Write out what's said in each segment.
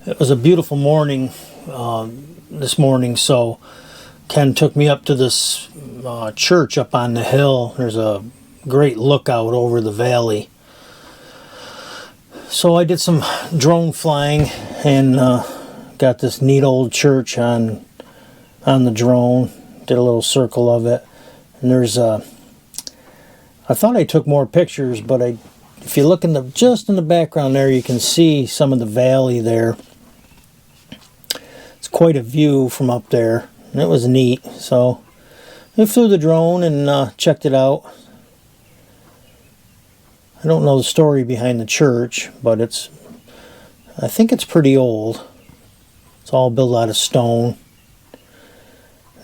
It was a beautiful morning this morning, so Ken took me up to this church up on the hill. There's a great lookout over the valley. So I did some drone flying and got this neat old church on the drone. Did a little circle of it. And there's I thought I took more pictures, but if you look just in the background there, you can see some of the valley there. It's quite a view from up there, and it was neat. So I flew the drone and checked it out. I don't know the story behind the church, but I think it's pretty old. It's all built out of stone.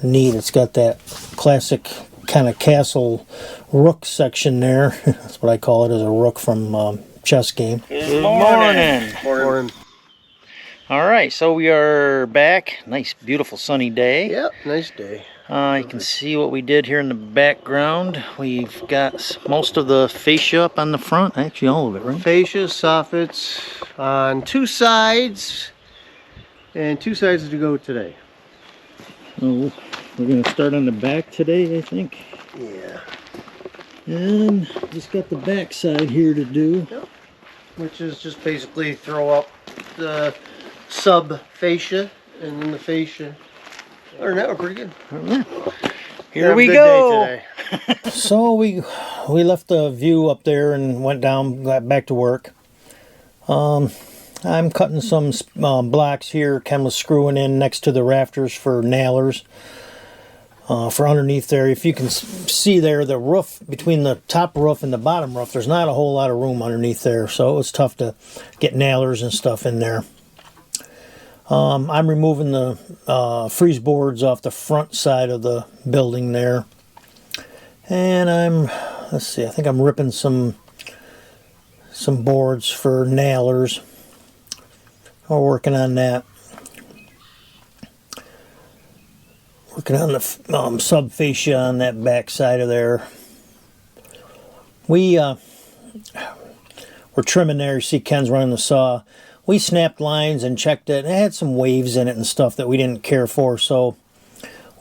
Neat. It's got that classic kind of castle rook section there. That's what I call it, as a rook from chess game. Good morning. Morning. All right, so we are back. Nice, beautiful sunny day. Yep, nice day. You can see what we did here in the background. We've got most of the fascia up on the front. Actually, all of it, right? Fascia, soffits on two sides, and two sides to go today. So we're going to start on the back today, I think. Yeah. And just got the back side here to do. Yep. Which is just basically throw up the sub fascia and then the fascia. Other than that, we're pretty good. Here we go. So we left the view up there and went down, got back to work. I'm cutting some blocks here. Ken was screwing in next to the rafters for nailers for underneath there. If you can see there, the roof, between the top roof and the bottom roof, there's not a whole lot of room underneath there, so it was tough to get nailers and stuff in there. I'm removing the freeze boards off the front side of the building there, and let's see, I think I'm ripping some boards for nailers. We're working on that. Working on the sub fascia on that back side of there. We're trimming there. You see Ken's running the saw. We snapped lines and checked it. It had some waves in it and stuff that we didn't care for, so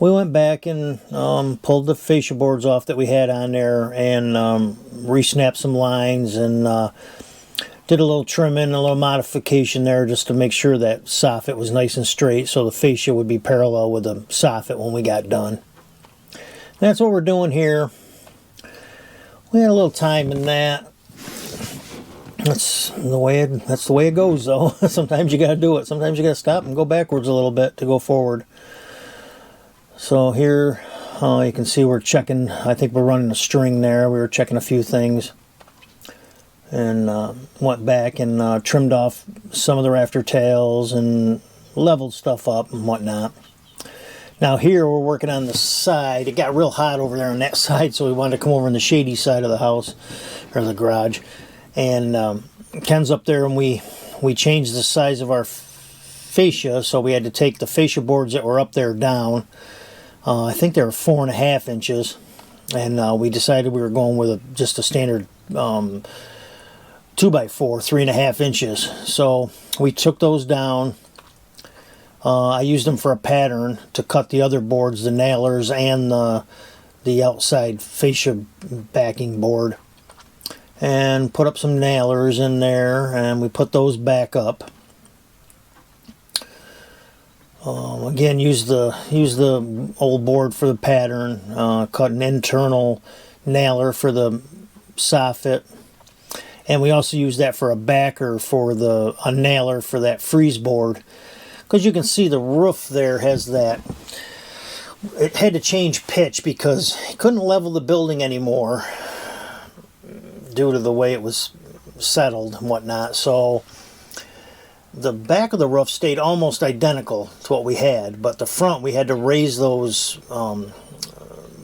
we went back and pulled the fascia boards off that we had on there and re-snapped some lines and did a little trimming, a little modification there just to make sure that soffit was nice and straight so the fascia would be parallel with the soffit when we got done. That's what we're doing here. We had a little time in that. That's the way it goes, though. Sometimes you got to do it. Sometimes you got to stop and go backwards a little bit to go forward. So here, you can see we're checking. I think we're running a string there. We were checking a few things, and went back and trimmed off some of the rafter tails and leveled stuff up and whatnot. Now here we're working on the side. It got real hot over there on that side, so we wanted to come over on the shady side of the house or the garage. And Ken's up there, and we changed the size of our fascia, so we had to take the fascia boards that were up there down. I think they were 4.5 inches, and we decided we were going with just a standard 2x4, 3.5 inches. So we took those down. I used them for a pattern to cut the other boards, the nailers and the outside fascia backing board. And put up some nailers in there, and we put those back up. Again, use the old board for the pattern. Cut an internal nailer for the soffit, and we also use that for a backer for a nailer for that freeze board. Because you can see the roof there has that. It had to change pitch because it couldn't level the building anymore, due to the way it was settled and whatnot. So the back of the roof stayed almost identical to what we had, but the front we had to raise those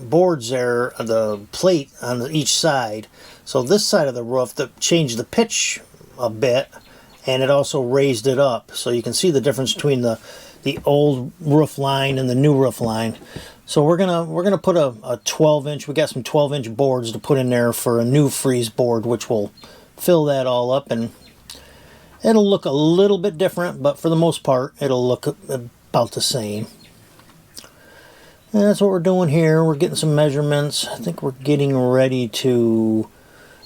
boards there, the plate on each side. So this side of the roof that changed the pitch a bit, and it also raised it up. So you can see the difference between the old roof line and the new roof line. So we're gonna put a 12-inch. We got some 12-inch boards to put in there for a new freeze board, which will fill that all up and It'll look a little bit different, but for the most part, it'll look about the same. And that's what we're doing here. We're getting some measurements. I think we're getting ready to.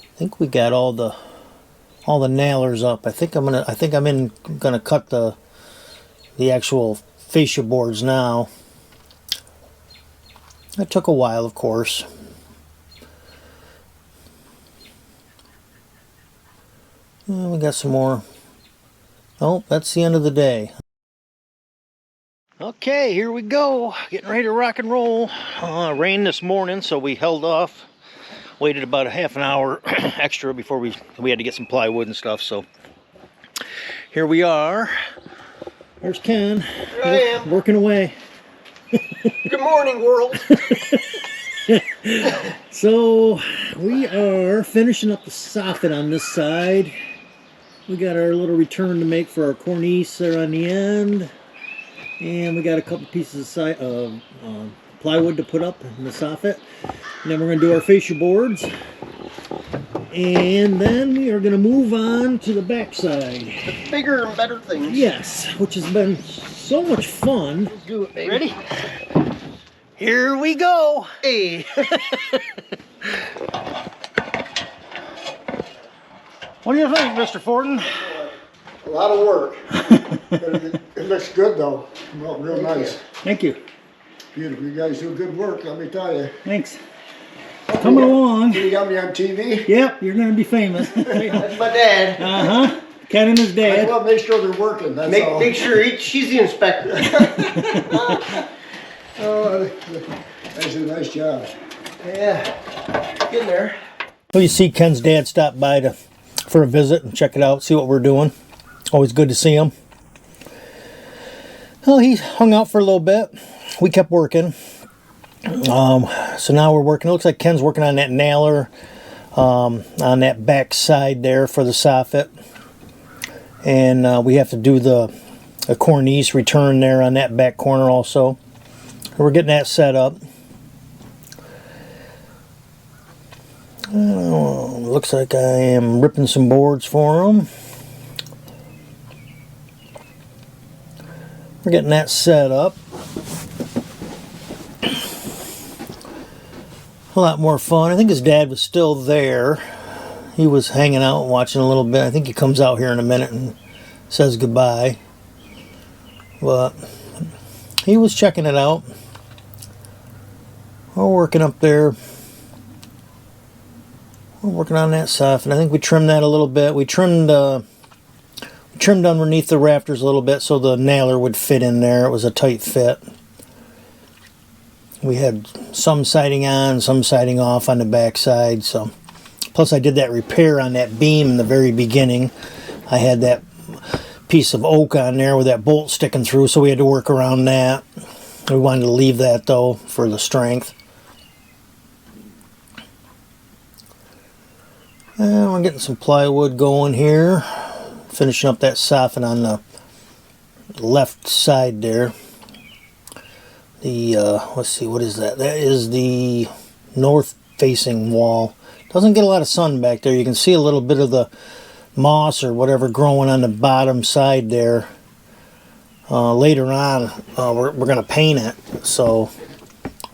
I think we got all the nailers up. I think I'm gonna cut the actual fascia boards now. It took a while, of course. And we got some more. Oh, that's the end of the day. Okay, here we go. Getting ready to rock and roll. Rain this morning, so we held off. Waited about a half an hour extra before we had to get some plywood and stuff. So here we are. There's Ken. Here I am. Working away. Good morning, world. So we are finishing up the soffit on this side. We got our little return to make for our cornice there on the end. And we got a couple pieces of plywood to put up in the soffit. And then we're going to do our fascia boards. And then we are going to move on to the back side. The bigger and better things. Yes, which has been so much fun. Let's do it, baby. Ready? Here we go. Hey. What do you think, Mr. Fortin? A lot of work. It looks good though. Well, real nice. Thank you. Beautiful. You guys do good work, let me tell you. Thanks. Coming along. You got me on TV? Yep, you're going to be famous. That's my dad. Uh-huh. Ken and his dad. Well, make sure they're working, that's all. Make sure she's the inspector. Oh, that's a nice job. Yeah. Getting there. Well, you see Ken's dad stopped by for a visit and check it out, see what we're doing. Always good to see him. Well, he hung out for a little bit. We kept working. So now we're working. It looks like Ken's working on that nailer on that back side there for the soffit. And we have to do the cornice return there on that back corner also. We're getting that set up. Looks like I am ripping some boards for them. We're getting that set up. A lot more fun. I think his dad was still there. He was hanging out and watching a little bit. I think he comes out here in a minute and says goodbye. But he was checking it out. We're working up there. We're working on that soffit. I think we trimmed that a little bit. We trimmed underneath the rafters a little bit so the nailer would fit in there. It was a tight fit. We had some siding on, some siding off on the back side. So, plus I did that repair on that beam in the very beginning. I had that piece of oak on there with that bolt sticking through, so we had to work around that. We wanted to leave that though for the strength. And we're getting some plywood going here. Finishing up that soffit on the left side there. The, let's see, what is that? That is the north facing wall. Doesn't get a lot of sun back there. You can see a little bit of the moss or whatever growing on the bottom side there. Later on, we're going to paint it. So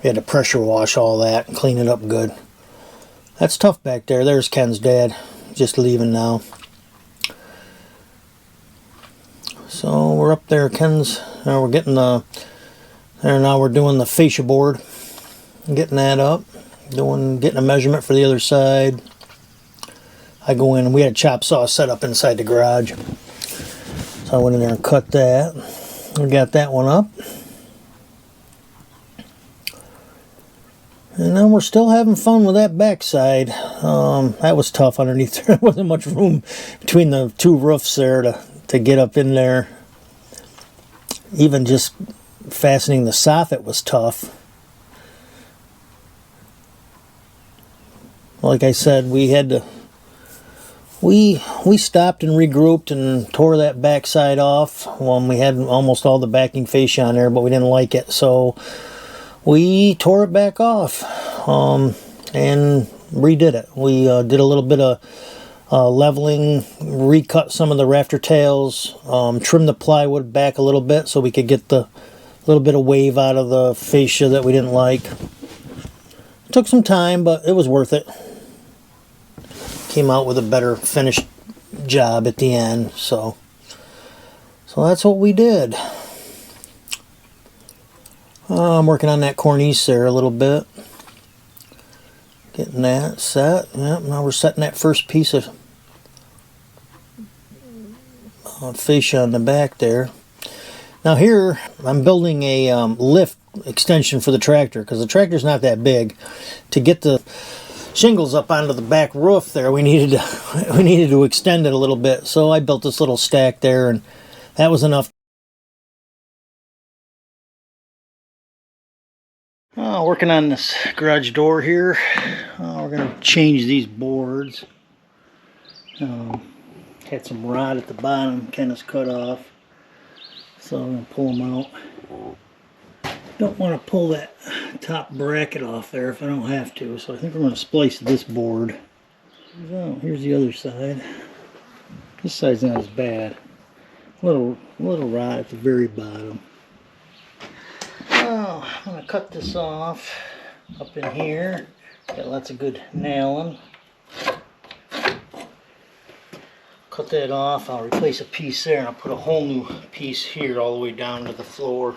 we had to pressure wash all that and clean it up good. That's tough back there. There's Ken's dad, just leaving now. So we're up there, Ken's. Now we're getting the. There now we're doing the fascia board, getting that up, getting a measurement for the other side. I go in and we had a chop saw set up inside the garage, so I went in there and cut that. We got that one up. And then we're still having fun with that backside. That was tough underneath. There wasn't much room between the two roofs there to get up in there. Even just fastening the soffit was tough. Like I said, we had to. We stopped and regrouped and tore that backside off. Well, we had almost all the backing fascia on there, but we didn't like it, so we tore it back off and redid it. We did a little bit of leveling, recut some of the rafter tails, trim the plywood back a little bit so we could get the little bit of wave out of the fascia that we didn't like. It took some time, but it was worth it. Came out with a better finished job at the end, so that's what we did. I'm working on that cornice there a little bit, getting that set. Yep, now we're setting that first piece of fascia on the back there. Now here I'm building a lift extension for the tractor, because the tractor's not that big. To get the shingles up onto the back roof there, we needed to extend it a little bit, so I built this little stack there, and that was enough. Working on this garage door here. We're going to change these boards. Had some rod at the bottom, kind of cut off, so I'm going to pull them out. Don't want to pull that top bracket off there if I don't have to, so I think we're going to splice this board. So here's the other side. This side's not as bad. Little rod at the very bottom. Oh, I'm going to cut this off up in here. Got lots of good nailing. Cut that off. I'll replace a piece there, and I'll put a whole new piece here all the way down to the floor.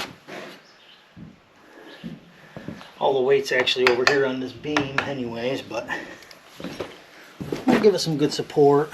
All the weight's actually over here on this beam anyways, but I'll give it some good support.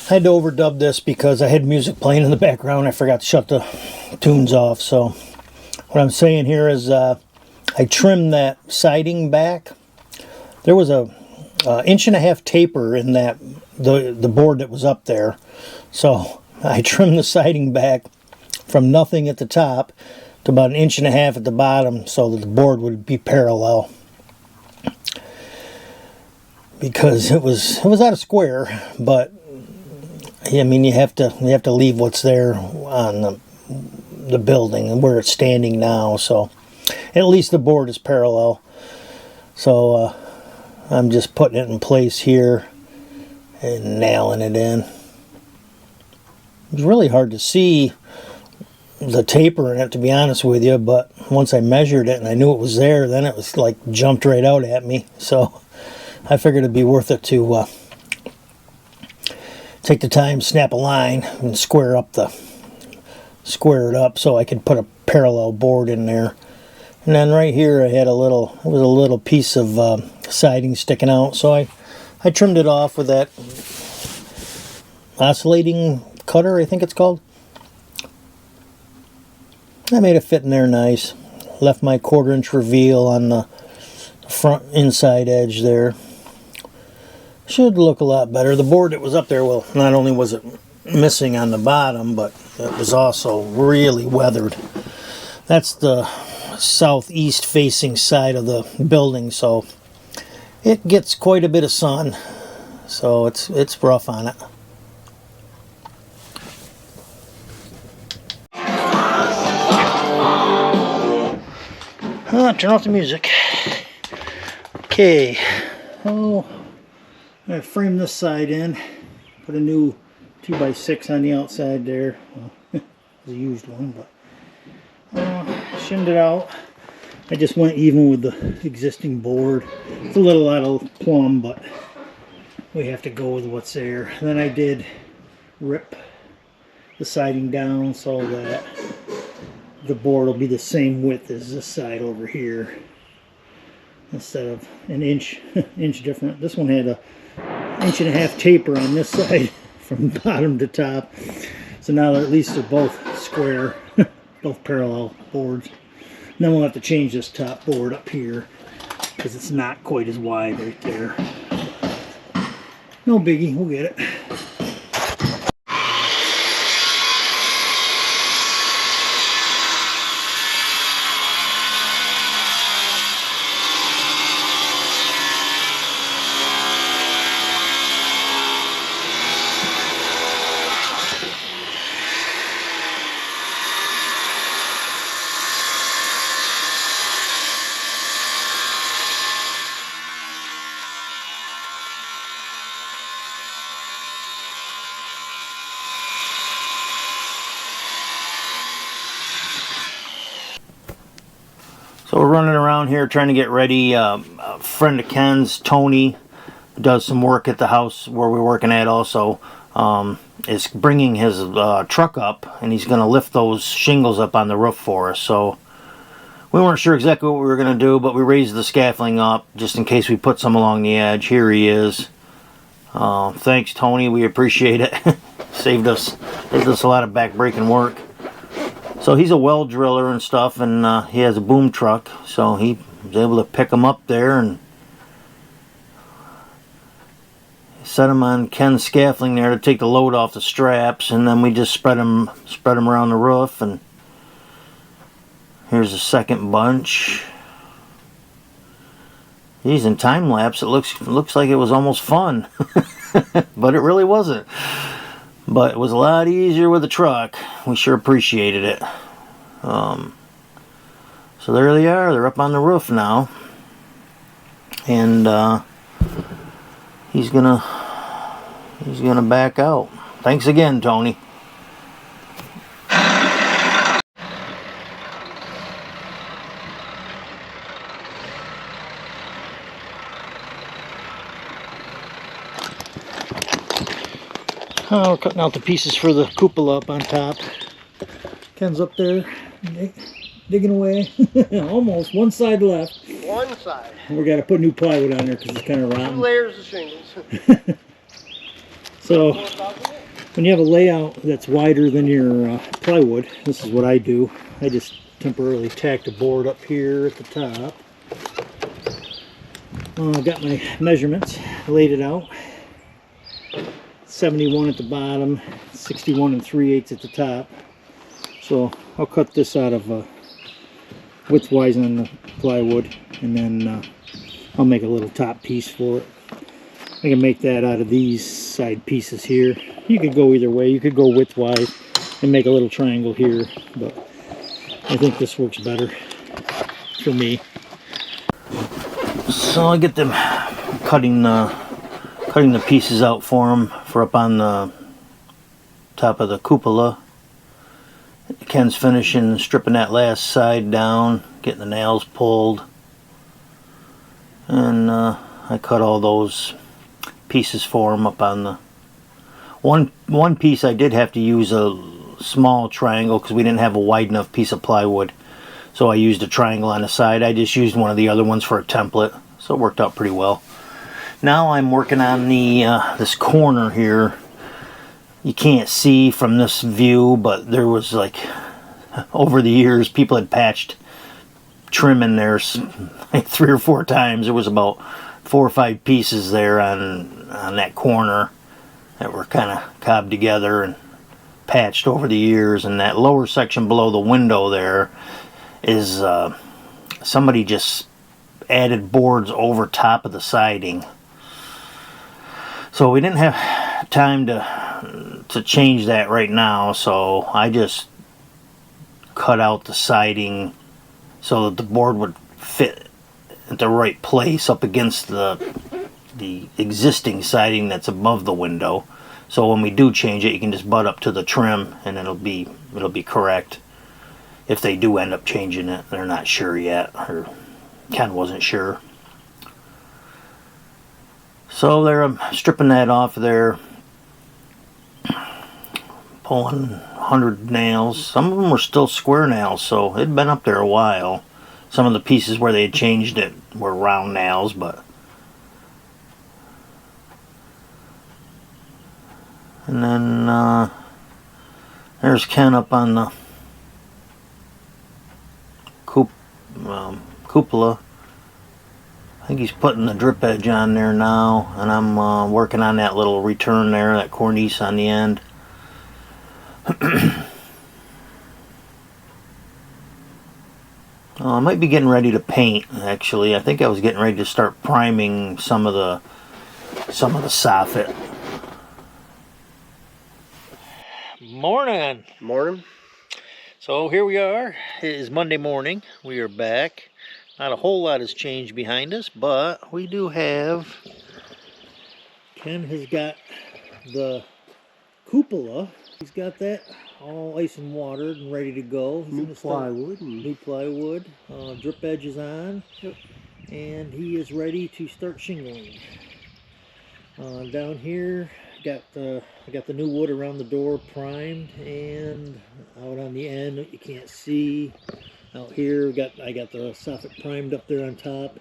I had to overdub this because I had music playing in the background. I forgot to shut the tunes off. So what I'm saying here is I trimmed that siding back. There was a 1.5 inch taper in that the board that was up there. So I trimmed the siding back from nothing at the top to about 1.5 inches at the bottom, so that the board would be parallel. Because it was out of square, but I mean, you have to leave what's there on the building and where it's standing now. So at least the board is parallel. So I'm just putting it in place here and nailing it in. It's really hard to see the taper in it, to be honest with you, but once I measured it and I knew it was there, then it was like jumped right out at me. So I figured it'd be worth it to take the time, snap a line, and square it up so I could put a parallel board in there. And then right here I had a little piece of siding sticking out, so I trimmed it off with that oscillating cutter, I think it's called. I made it fit in there nice. Left my 1/4 inch reveal on the front inside edge there. Should look a lot better. The board that was up there, well, not only was it missing on the bottom, but it was also really weathered. That's the southeast facing side of the building, so it gets quite a bit of sun, so it's rough on it. Turn off the music. Okay. Oh, I'm going to frame this side in. Put a new 2x6 on the outside there. Well, it's a used one, but shinned it out. I just went even with the existing board. It's a little out of plumb, but we have to go with what's there. And then I did rip the siding down so that the board will be the same width as this side over here, instead of an inch different. This one had a 1.5 inch taper on this side from bottom to top, so now at least they're both square, both parallel boards. And then we'll have to change this top board up here because it's not quite as wide right there. No biggie, we'll get it. So we're running around here trying to get ready. A friend of Ken's, Tony, does some work at the house where we're working at also. Is bringing his truck up, and he's going to lift those shingles up on the roof for us. So we weren't sure exactly what we were going to do, but we raised the scaffolding up just in case we put some along the edge. Here he is. Thanks, Tony. We appreciate it. saved us a lot of back-breaking work. So he's a well driller and stuff, and he has a boom truck, so he was able to pick them up there and set them on Ken's scaffolding there to take the load off the straps, and then we just spread them around the roof. And here's the second bunch. Geez, in time lapse, it looks like it was almost fun, but it really wasn't. But it was a lot easier with the truck. We sure appreciated it. So there they are. They're up on the roof now, and he's gonna back out. Thanks again, Tony. Oh, we're cutting out the pieces for the cupola up on top. Ken's up there digging away. Almost one side left. One side. We got to put new plywood on there because it's kind of rotten. 2 layers of shingles. So when you have a layout that's wider than your plywood, this is what I do. I just temporarily tacked a board up here at the top. I got my measurements, laid it out. 71 at the bottom, 61 3/8 at the top. So I'll cut this out of widthwise on the plywood, and then I'll make a little top piece for it. I can make that out of these side pieces here. You could go either way. You could go widthwise and make a little triangle here, but I think this works better for me. So I get them cutting the pieces out for them for up on the top of the cupola. Ken's finishing stripping that last side down, getting the nails pulled, and I cut all those pieces for him up on the one piece. I did have to use a small triangle because we didn't have a wide enough piece of plywood, so I used a triangle on the side. I just used one of the other ones for a template, so it worked out pretty well. Now I'm working on the this corner here. You can't see from this view, but there was, like, over the years, people had patched trim in there like 3 or 4 times. There was about 4 or 5 pieces there on that corner that were kind of cobbed together and patched over the years. And that lower section below the window there is somebody just added boards over top of the siding. So we didn't have time to change that right now, so I just cut out the siding so that the board would fit at the right place up against the existing siding that's above the window. So when we do change it, you can just butt up to the trim and it'll be correct. If they do end up changing it, they're not sure yet, or Ken wasn't sure. So they're stripping that off there, pulling 100 nails. Some of them were still square nails, so it'd been up there a while. Some of the pieces where they had changed it were round nails, but... And then there's Ken up on the cupola. I think he's putting the drip edge on there now, and I'm working on that little return there, that cornice on the end. I might be getting ready to paint, actually. I think I was getting ready to start priming some of the soffit. Morning. Morning. So here we are. It is Monday morning. We are back. Not a whole lot has changed behind us, but we do have... Ken has got the cupola. He's got that all ice and watered and ready to go. He's New gonna start plywood. new plywood, drip edges on, Yep. and he is ready to start shingling. Down here, I got the new wood around the door primed, and out on the end that you can't see. Out here, I got the soffit primed up there on top.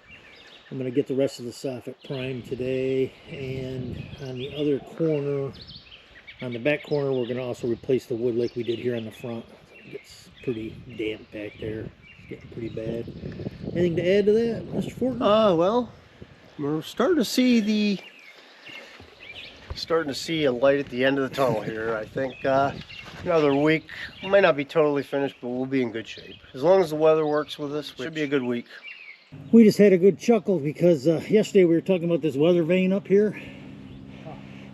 I'm gonna get the rest of the soffit primed today, and on the other corner, on the back corner, we're gonna also replace the wood like we did here on the front. It gets pretty damp back there. It's getting pretty bad. Anything to add to that, Mr. Fortin? Well, we're starting to see a light at the end of the tunnel here. I think another week, we might not be totally finished, but we'll be in good shape. As long as the weather works with us, it should be a good week. We just had a good chuckle because yesterday we were talking about this weather vane up here,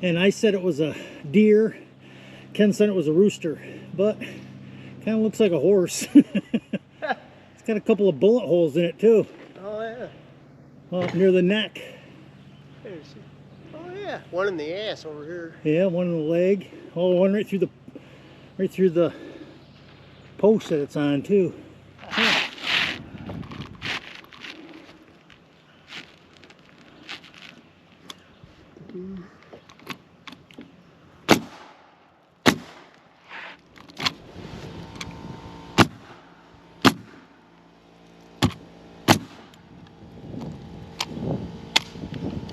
and I said it was a deer. Ken said it was a rooster, but kind of looks like a horse. It's got a couple of bullet holes in it too. Oh yeah. Up near the neck. There's, oh yeah, one in the ass over here. Yeah, one in the leg. Oh, one right through the post that it's on too. Yeah.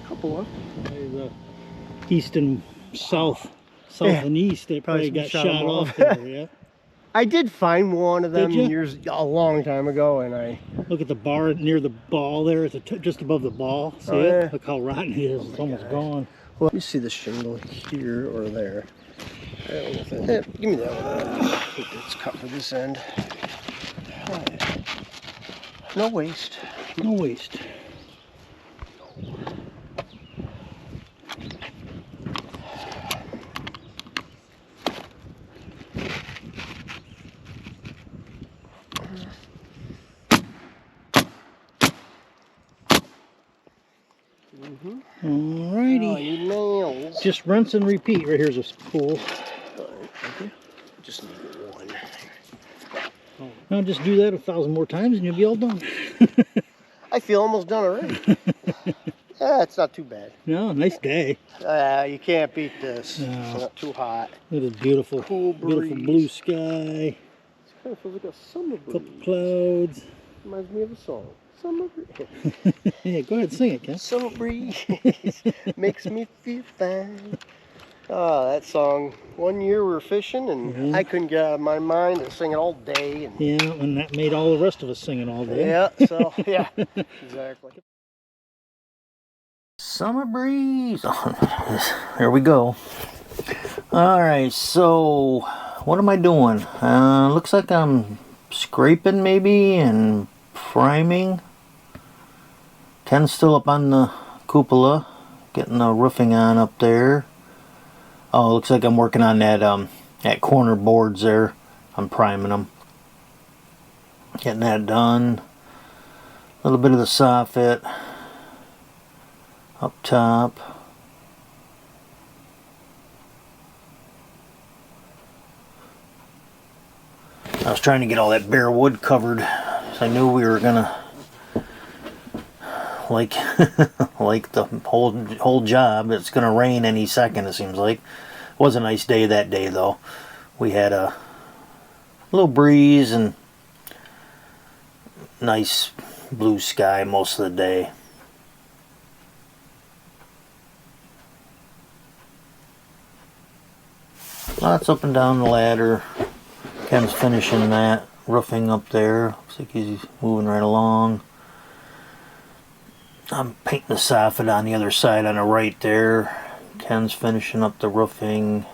Couple of. The east and south and east, they probably got shot off there. Yeah. I did find one of them Did ya? a long time ago, and I Look at the bar near the ball there. It's just above the ball. See Oh, it? yeah. Look how rotten it is. It's almost gone. well, let me see the shingle here or there. Give me that one. I think it's cut for this end. Oh, yeah. No waste. No waste. Alrighty. Oh, you nails. Just rinse and repeat. Right here's a spool. Just need one. Now just do that 1,000 more times and you'll be all done. I feel almost done already. It's not too bad. No, nice day. You can't beat this. No. It's not too hot. Look at the beautiful, Cool beautiful breeze. blue sky. It kind of feels like a summer breeze. Couple clouds. Reminds me of a song. Summer breeze. Yeah, go ahead, sing it, Ken. Summer breeze makes me feel fine. Oh, that song. One year we were fishing, and I couldn't get out of my mind to sing it all day. And Yeah, and that made all the rest of us singing all day. yeah, so yeah, exactly. Summer breeze. There we go. Alright, so what am I doing? Looks like I'm scraping maybe and priming. Ken's still up on the cupola, getting the roofing on up there. Oh, looks like I'm working on that corner boards there. I'm priming them. Getting that done. A little bit of the soffit up top. I was trying to get all that bare wood covered, so I knew we were gonna like the whole job. It's gonna rain any second, it seems like. It was a nice day that day though. We had a little breeze and nice blue sky most of the day. Lots up and down the ladder. Ken's finishing that roofing up there. Looks like he's moving right along. I'm painting the soffit on the other side on the right there. Ken's finishing up the roofing.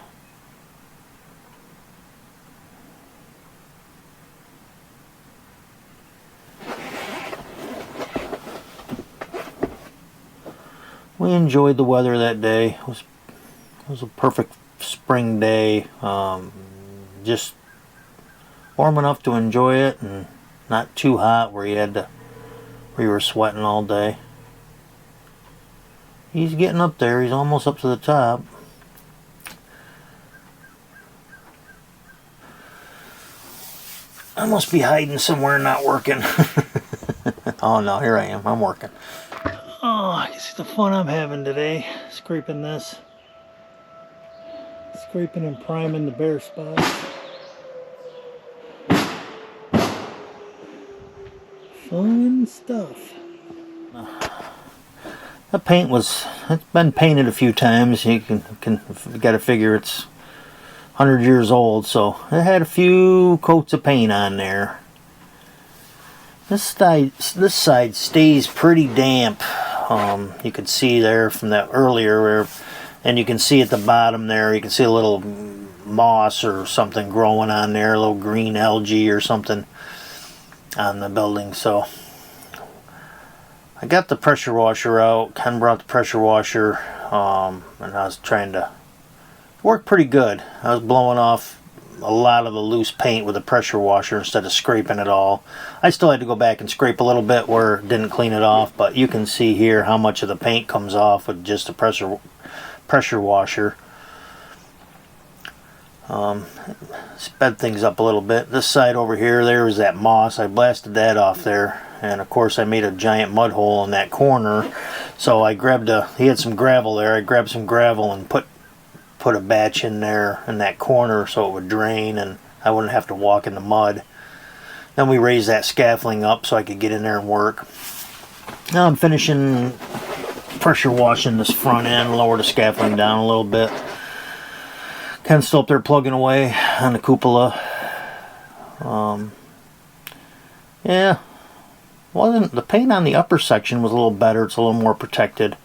We enjoyed the weather that day. It was a perfect spring day. Just warm enough to enjoy it and not too hot where you were sweating all day. He's getting up there. He's almost up to the top. I must be hiding somewhere and not working. Oh no, here I am. I'm working. Oh, you see the fun I'm having today. Scraping this. Scraping and priming the bare spots. Fun stuff. The paint it's been painted a few times. You got to figure it's 100 years old, so it had a few coats of paint on there. This side stays pretty damp. You could see there from that earlier, and you can see at the bottom there, you can see a little moss or something growing on there, a little green algae or something on the building. So I got the pressure washer out. Ken brought the pressure washer, and I was trying to work pretty good. I was blowing off a lot of the loose paint with a pressure washer instead of scraping it all. I still had to go back and scrape a little bit where it didn't clean it off, but you can see here how much of the paint comes off with just a pressure washer. Sped things up a little bit. This side over here, there was that moss. I blasted that off there, and of course I made a giant mud hole in that corner, so I grabbed he had some gravel there. I grabbed some gravel and put a batch in there in that corner so it would drain and I wouldn't have to walk in the mud. Then we raised that scaffolding up so I could get in there and work. Now I'm finishing pressure washing this front end, lower the scaffolding down a little bit. Ken's still up there plugging away on the cupola. Yeah, well, the paint on the upper section was a little better. It's a little more protected.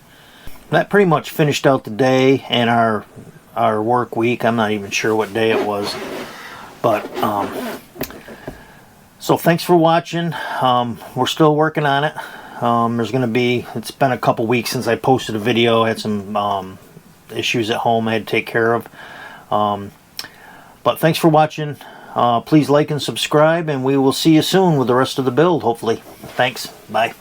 That pretty much finished out the day and our work week. I'm not even sure what day it was, but so thanks for watching. We're still working on it. It's been a couple weeks since I posted a video. I had some issues at home I had to take care of, but thanks for watching. Please like and subscribe, and we will see you soon with the rest of the build, hopefully. Thanks. Bye.